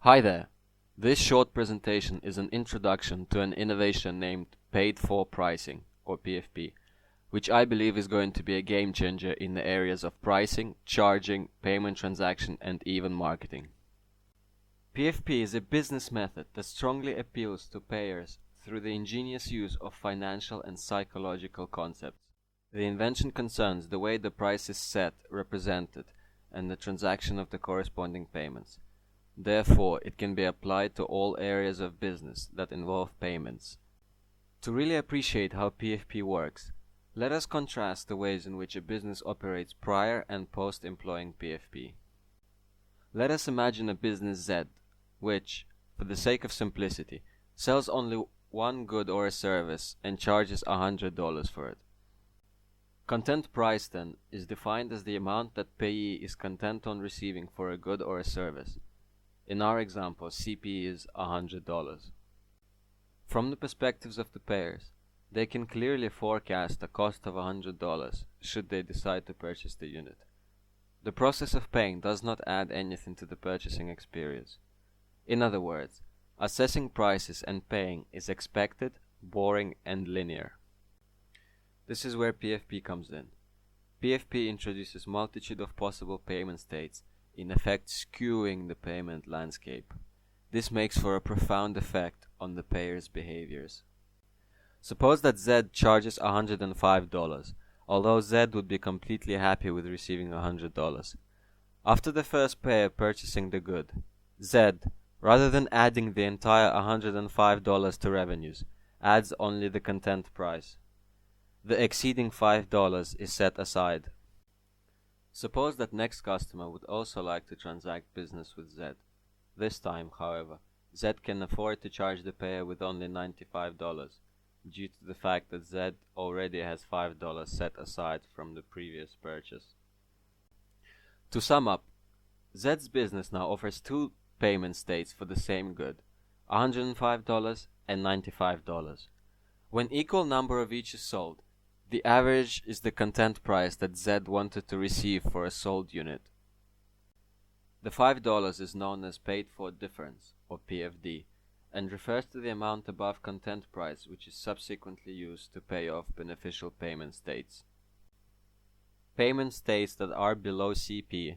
Hi there. This short presentation is an introduction to an innovation named Paid-for Pricing, or PfP, which I believe is going to be a game changer in the areas of pricing, charging, payment transaction, and even marketing. PfP is a business method that strongly appeals to payers through the ingenious use of financial and psychological concepts. The invention concerns the way the price is set, represented, and the transaction of the corresponding payments. Therefore, it can be applied to all areas of business that involve payments. To really appreciate how PfP works, let us contrast the ways in which a business operates prior and post employing PfP. Let us imagine a business Z, which, for the sake of simplicity, sells only one good or a service and charges $100 for it. Content price, then, is defined as the amount that payee is content on receiving for a good or a service. In our example, CP is $100. From the perspectives of the payers, they can clearly forecast a cost of $100 should they decide to purchase the unit. The process of paying does not add anything to the purchasing experience. In other words, assessing prices and paying is expected, boring, and linear. This is where PfP comes in. PfP introduces multitude of possible payment states, in effect skewing the payment landscape. This makes for a profound effect on the payer's behaviors. Suppose that Z charges $105, although Z would be completely happy with receiving $100. After the first payer purchasing the good, Z, rather than adding the entire $105 to revenues, adds only the content price. The exceeding $5 is set aside. Suppose that next customer would also like to transact business with Z. This time, however, Z can afford to charge the payer with only $95, due to the fact that Z already has $5 set aside from the previous purchase. To sum up, Z's business now offers two payment states for the same good, $105 and $95. When equal number of each is sold, the average is the content price that Z wanted to receive for a sold unit. The $5 is known as paid for difference, or PFD, and refers to the amount above content price which is subsequently used to pay off beneficial payment states. Payment states that are below CP,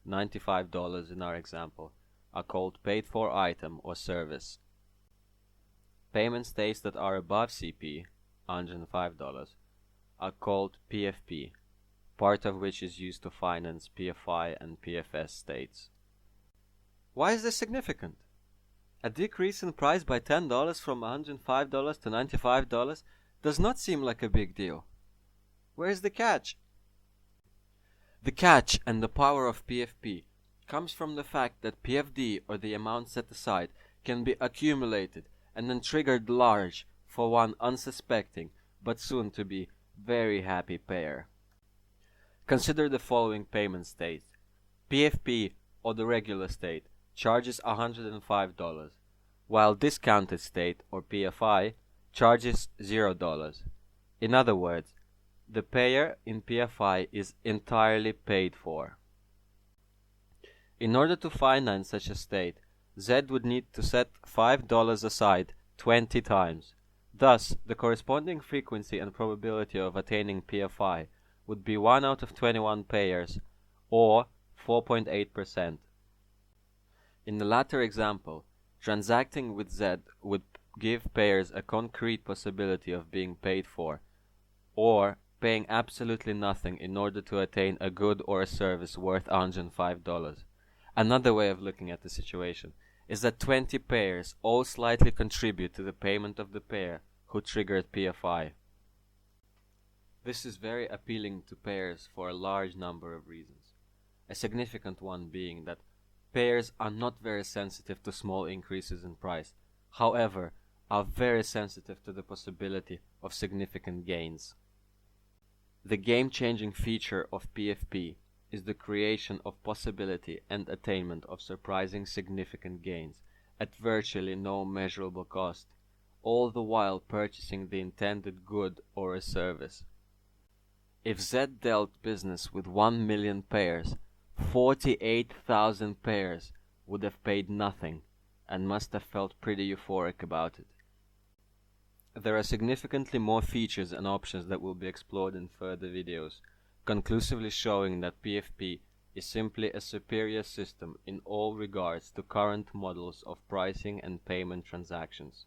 $95 in our example, are called paid for item or service. Payment states that are above CP, $105, are called PfP, part of which is used to finance PFI and PFS states. Why is this significant? A decrease in price by $10 from $105 to $95 does not seem like a big deal. Where is the catch? The catch and the power of PfP comes from the fact that PFD, or the amount set aside, can be accumulated and then triggered large for one unsuspecting but soon to be very happy payer. Consider the following payment states. PfP, or the regular state, charges $105, while discounted state, or PFI, charges $0. In other words, the payer in PFI is entirely paid for. In order to finance such a state, Z would need to set $5 aside 20 times. Thus, the corresponding frequency and probability of attaining PFI would be 1 out of 21 payers, or 4.8%. In the latter example, transacting with Z would give payers a concrete possibility of being paid for, or paying absolutely nothing in order to attain a good or a service worth $105. Another way of looking at the situation is that 20 payers all slightly contribute to the payment of the payer who triggered PFI. This is very appealing to payers for a large number of reasons. A significant one being that payers are not very sensitive to small increases in price, however, are very sensitive to the possibility of significant gains. The game-changing feature of PfP is the creation of possibility and attainment of surprising significant gains at virtually no measurable cost, all the while purchasing the intended good or a service. If Z dealt business with 1 million pairs, 48,000 pairs would have paid nothing and must have felt pretty euphoric about it. There are significantly more features and options that will be explored in further videos, conclusively showing that PfP is simply a superior system in all regards to current models of pricing and payment transactions.